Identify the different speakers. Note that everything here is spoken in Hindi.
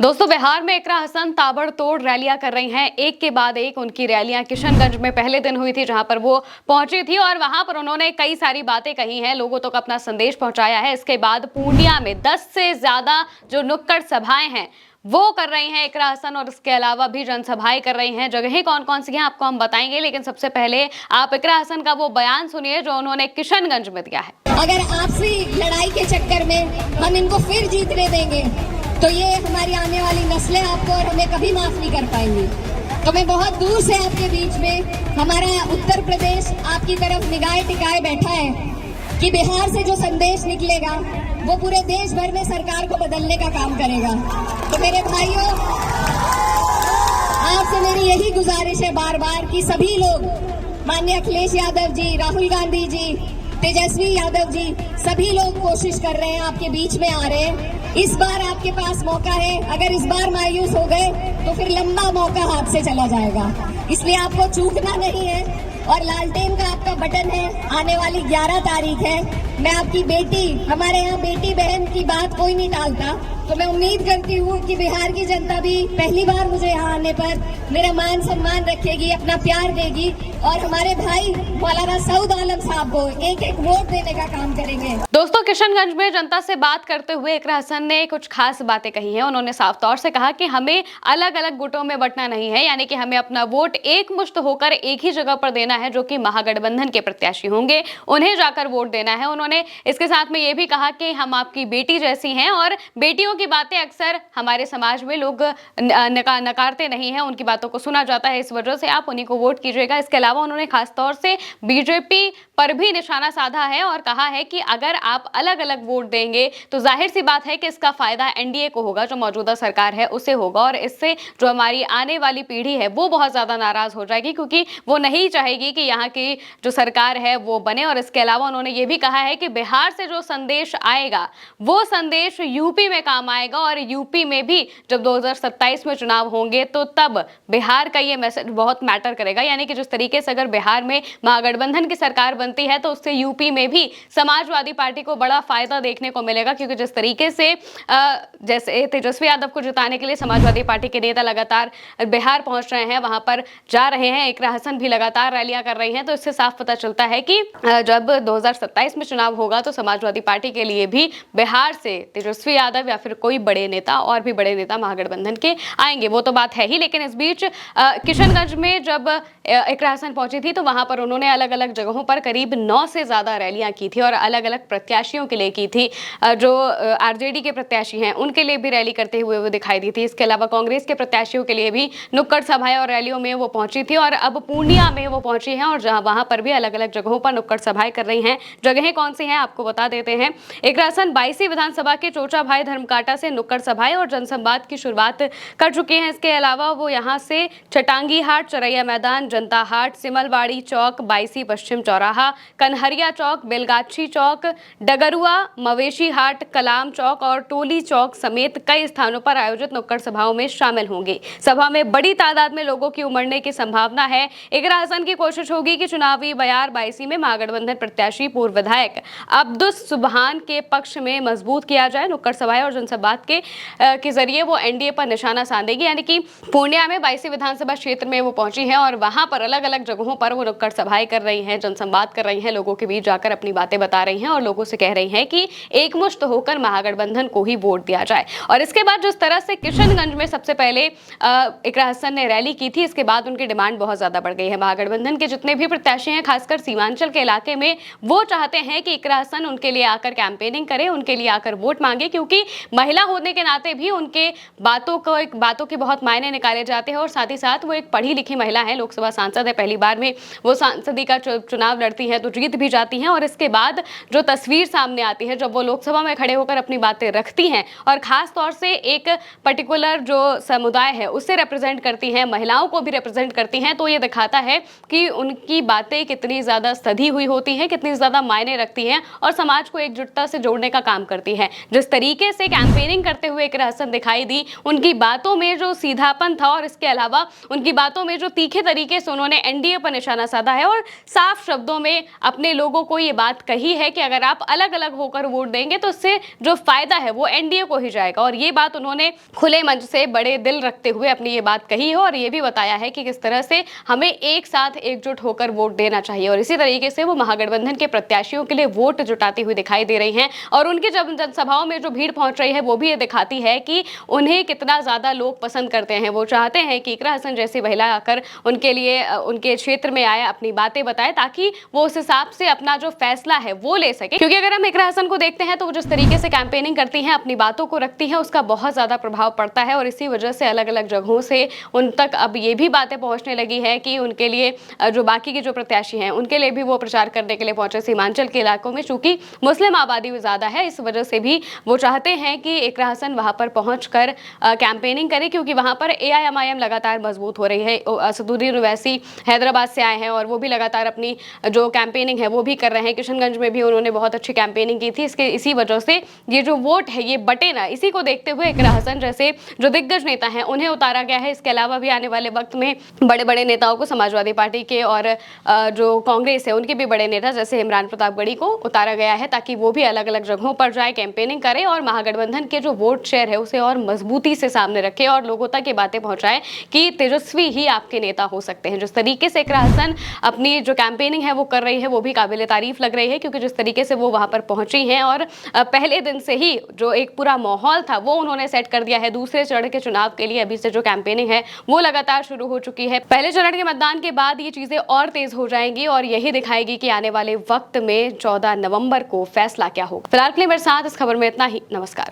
Speaker 1: दोस्तों, बिहार में इकरा हसन ताबड़तोड़ रैलियां कर रही हैं। एक के बाद एक उनकी रैलियां किशनगंज में पहले दिन हुई थी, जहां पर वो पहुंची थी और वहां पर उन्होंने कई सारी बातें कही हैं, लोगों तक अपना संदेश पहुंचाया है। इसके बाद पूर्णिया में 10 से ज्यादा जो नुक्कड़ सभाएं हैं वो कर रही हैं इकरा हसन, और इसके अलावा भी जनसभाएं कर रही हैं। जगहें कौन कौन सी हैं आपको हम बताएंगे, लेकिन सबसे पहले आप इकरा हसन का वो बयान सुनिए जो उन्होंने किशनगंज में दिया है।
Speaker 2: अगर आपसी लड़ाई के चक्कर में हम इनको फिर जीतने देंगे तो ये हमारी आने वाली नस्लें आपको और हमें कभी माफ नहीं कर पाएंगी। तो मैं बहुत दूर से आपके बीच में, हमारा उत्तर प्रदेश आपकी तरफ निगाहें टिकाए बैठा है कि बिहार से जो संदेश निकलेगा वो पूरे देश भर में सरकार को बदलने का काम करेगा। तो मेरे भाइयों, आपसे मेरी यही गुजारिश है बार बार कि सभी लोग, माननीय अखिलेश यादव जी, राहुल गांधी जी, तेजस्वी यादव जी, सभी लोग कोशिश कर रहे हैं, आपके बीच में आ रहे हैं। इस बार आपके पास मौका है। अगर इस बार मायूस हो गए तो फिर लंबा मौका हाथ से चला जाएगा, इसलिए आपको चूकना नहीं है। और लालटेन का आपका बटन है, आने वाली 11 तारीख है। मैं आपकी बेटी, हमारे यहाँ बेटी बहन की बात कोई नहीं टालता, तो मैं उम्मीद करती हूँ कि बिहार की जनता भी पहली बार मुझे यहाँ आने पर मेरा मान सम्मान रखेगी, अपना प्यार देगी और हमारे भाई मौलाना सऊद आलम साहब को एक एक वोट देने का काम करेंगे।
Speaker 1: दोस्तों, किशनगंज में जनता से बात करते हुए इकरा हसन ने कुछ खास बातें कही हैं। उन्होंने साफ तौर से कहा कि हमें अलग अलग गुटों में बंटना नहीं है, यानी कि हमें अपना वोट एकमुश्त होकर एक ही जगह पर देना है, जो कि महागठबंधन के प्रत्याशी होंगे, उन्हें जाकर वोट देना है। उन्होंने इसके साथ में ये भी कहा कि हम आपकी बेटी जैसी हैं और बेटियों की बातें अक्सर हमारे समाज में लोग नकारते नहीं हैं, उनकी बातों को सुना जाता है, इस वजह से आप उन्हीं को वोट कीजिएगा। इसके अलावा उन्होंने खास तौर से बीजेपी पर भी निशाना साधा है और कहा है कि अगर आप अलग अलग वोट देंगे तो जाहिर सी बात है कि इसका फायदा एनडीए को होगा, जो मौजूदा सरकार है उसे होगा, और इससे जो हमारी आने वाली पीढ़ी है वो बहुत ज्यादा नाराज हो जाएगी, क्योंकि वो नहीं चाहेगी कि यहाँ की जो सरकार है वो बने। और इसके अलावा उन्होंने ये भी कहा है कि बिहार से जो संदेश आएगा वो संदेश यूपी में काम आएगा, और यूपी में भी जब 2027 में चुनाव होंगे तो तब बिहार का ये मैसेज बहुत मैटर करेगा। यानी कि जिस तरीके से अगर बिहार में महागठबंधन की सरकार बनती है तो उससे यूपी में भी समाजवादी पार्टी को बड़ा फायदा देखने को मिलेगा, क्योंकि जिस तरीके से जैसे तेजस्वी यादव को जिताने के लिए समाजवादी पार्टी के नेता लगातार बिहार पहुंच रहे हैं, वहां पर जा रहे हैं, इकरा हसन भी लगातार रैलियां कर रही हैं, तो इससे साफ पता चलता है कि जब 2027 में चुनाव होगा तो समाजवादी पार्टी के लिए भी बिहार से तेजस्वी यादव या फिर कोई बड़े नेता, और भी बड़े नेता महागठबंधन के आएंगे, वो तो बात है ही। लेकिन इस बीच किशनगंज में जब इकरा हसन पहुंची थी तो वहां पर उन्होंने अलग अलग जगहों पर करीब 9 से ज्यादा रैलियां की थी और अलग अलग प्रत्याशियों के लिए की थी। जो आरजेडी के प्रत्याशी हैं उनके लिए भी रैली करते हुए वो दिखाई दी थी। इसके अलावा कांग्रेस के प्रत्याशियों के लिए भी नुक्कड़ सभाएं और रैलियों में वो पहुंची थी, और अब पूर्णिया में वो पहुंची हैं और जहां वहां पर भी अलग अलग जगहों पर नुक्कड़ सभाएं कर रही हैं। जगहें कौन सी हैं आपको बता देते हैं। इकरा हसन 22वीं विधानसभा के चोचा भाई धर्मकांटा से नुक्कड़ सभाएं और जनसंवाद की शुरुआत कर चुके हैं। इसके अलावा वो यहां से चटांगी हाट, चरैया मैदान, जनता हाट, सिमलवाड़ी चौक, 22 पश्चिम चौराहा, कन्हरिया चौक, बेलगाछी चौक, डगरुआ, मवेशी हाट, कलाम चौक और टोली चौक समेत कई स्थानों पर आयोजित नुक्कड़ सभाओं में शामिल होंगे। सभा में बड़ी तादाद में लोगों की उमड़ने की संभावना है। इकरा हसन की कोशिश होगी कि चुनावी बयार 22 में महागठबंधन प्रत्याशी पूर्व विधायक अब्दुस सुबहान के पक्ष में मजबूत किया जाए। नुक्कड़ सभाएं और जनसंवाद के जरिए वो एनडीए पर निशाना साधेगी। यानी कि पूर्णिया में 22 विधानसभा क्षेत्र में वो पहुंची हैं और वहां पर अलग अलग जगहों पर वो नुक्कड़ सभाएं कर रही हैं, जनसंवाद कर रही हैं, लोगों के बीच जाकर अपनी बातें बता रही हैं और लोगों से कह रही हैं कि एकमुश्त होकर महागठबंधन को ही वोट दिया जाए। और इसके बाद जिस तरह से किशनगंज में सबसे पहले इकरा हसन ने रैली की थी, इसके बाद उनकी डिमांड बहुत ज्यादा बढ़ गई है। महागठबंधन के जितने भी प्रत्याशी हैं, खासकर सीमांचल के इलाके में, वो चाहते हैं कि इकरा हसन उनके लिए आकर कैंपेनिंग करे, उनके लिए आकर वोट मांगे, क्योंकि महिला होने के नाते भी उनके बातों के बहुत मायने निकाले जाते हैं। और साथ ही साथ वो एक पढ़ी लिखी महिला है, लोकसभा सांसद है, पहली बार में वो सांसदी का चुनाव लड़ती हैं तो जीत भी जाती हैं। और इसके बाद जो तस्वीर सामने आती है जब वो लोकसभा में खड़े होकर अपनी बातें रखती हैं और खास तौर से एक पर्टिकुलर जो समुदाय है उसे रिप्रेजेंट करती हैं, महिलाओं को भी रिप्रेजेंट करती हैं, तो ये दिखाता है कि उनकी बातें कितनी ज्यादा सधी हुई होती हैं, कितनी ज्यादा मायने रखती हैं और समाज को एकजुटता से जोड़ने का काम करती हैं। जिस तरीके से कैंपेनिंग करते हुए इकरा हसन दिखाई दी, उनकी बातों में जो सीधापन था और इसके अलावा उनकी बातों में जो तीखे तरीके से उन्होंने एनडीए पर निशाना साधा है और साफ शब्दों में उन्होंने अपने लोगों को ये बात कही है कि अगर आप अलग अलग होकर वोट देंगे तो इससे जो फायदा है वो एनडीए को ही जाएगा। और ये बात उन्होंने खुले मंच से बड़े दिल रखते हुए अपनी ये बात कही है और ये भी बताया है कि किस तरह से हमें एक साथ एकजुट होकर वोट देना चाहिए। और इसी तरीके से वो महागठबंधन के प्रत्याशियों के लिए वोट जुटाती हुई दिखाई दे रही हैं और उनकी जब जनसभाओं में जो भीड़ पहुंच रही है वो भी ये दिखाती है कि उन्हें कितना ज्यादा लोग पसंद करते हैं। वो चाहते हैं कि इकरा हसन जैसी महिला आकर उनके लिए उनके क्षेत्र में आए, अपनी बातें बताए, ताकि वो उस हिसाब से अपना जो फैसला है वो ले सके। क्योंकि अगर हम इकरा हसन को देखते हैं तो वो जिस तरीके से कैंपेनिंग करती हैं, अपनी बातों को रखती हैं, उसका बहुत ज्यादा प्रभाव पड़ता है और इसी वजह से अलग अलग जगहों से उन तक अब ये भी बातें पहुंचने लगी है कि उनके लिए जो बाकी के जो प्रत्याशी हैं उनके लिए भी वो प्रचार करने के लिए पहुंचे सीमांचल के इलाकों में। चूंकि मुस्लिम आबादी ज्यादा है, इस वजह से भी वो चाहते हैं कि इकरा हसन वहां पर पहुंचकर कैंपेनिंग करे, क्योंकि वहां पर एआईएमआईएम लगातार मजबूत हो रही है। असदुद्दीन ओवैसी हैदराबाद से आए हैं और वो भी लगातार अपनी जो कैंपेनिंग है वो भी कर रहे हैं। किशनगंज में भी उन्होंने बहुत अच्छी कैंपेनिंग की थी। इसी वजह से ये जो वोट है ये बटे ना, इसी को देखते हुए इकरा हसन जैसे जो दिग्गज नेता हैं उन्हें उतारा गया है। इसके अलावा भी आने वाले वक्त में बड़े बड़े नेताओं को, समाजवादी पार्टी के और जो कांग्रेस है उनके भी बड़े नेता जैसे इमरान प्रतापगढ़ी को उतारा गया है, ताकि वो भी अलग अलग जगहों पर जाए, कैंपेनिंग करे और महागठबंधन के जो वोट शेयर है उसे और मजबूती से सामने रखे और लोगों तक ये बातें पहुंचाए कि तेजस्वी ही आपके नेता हो सकते हैं। जिस तरीके से इकरा हसन अपनी जो कैंपेनिंग है वो कर रही है वो भी काबिले तारीफ लग रही है, क्योंकि जिस तरीके से वो वहां पर पहुंची हैं और पहले दिन से ही जो एक पूरा माहौल था वो उन्होंने सेट कर दिया है। दूसरे चरण के चुनाव के लिए अभी से जो कैंपेनिंग है वो लगातार शुरू हो चुकी है। पहले चरण के मतदान के बाद ये चीजें और तेज हो जाएंगी और यही दिखाएगी कि आने वाले वक्त में 14 नवंबर को फैसला क्या होगा। फिलहाल के लिए मेरे साथ इस खबर में इतना ही। नमस्कार।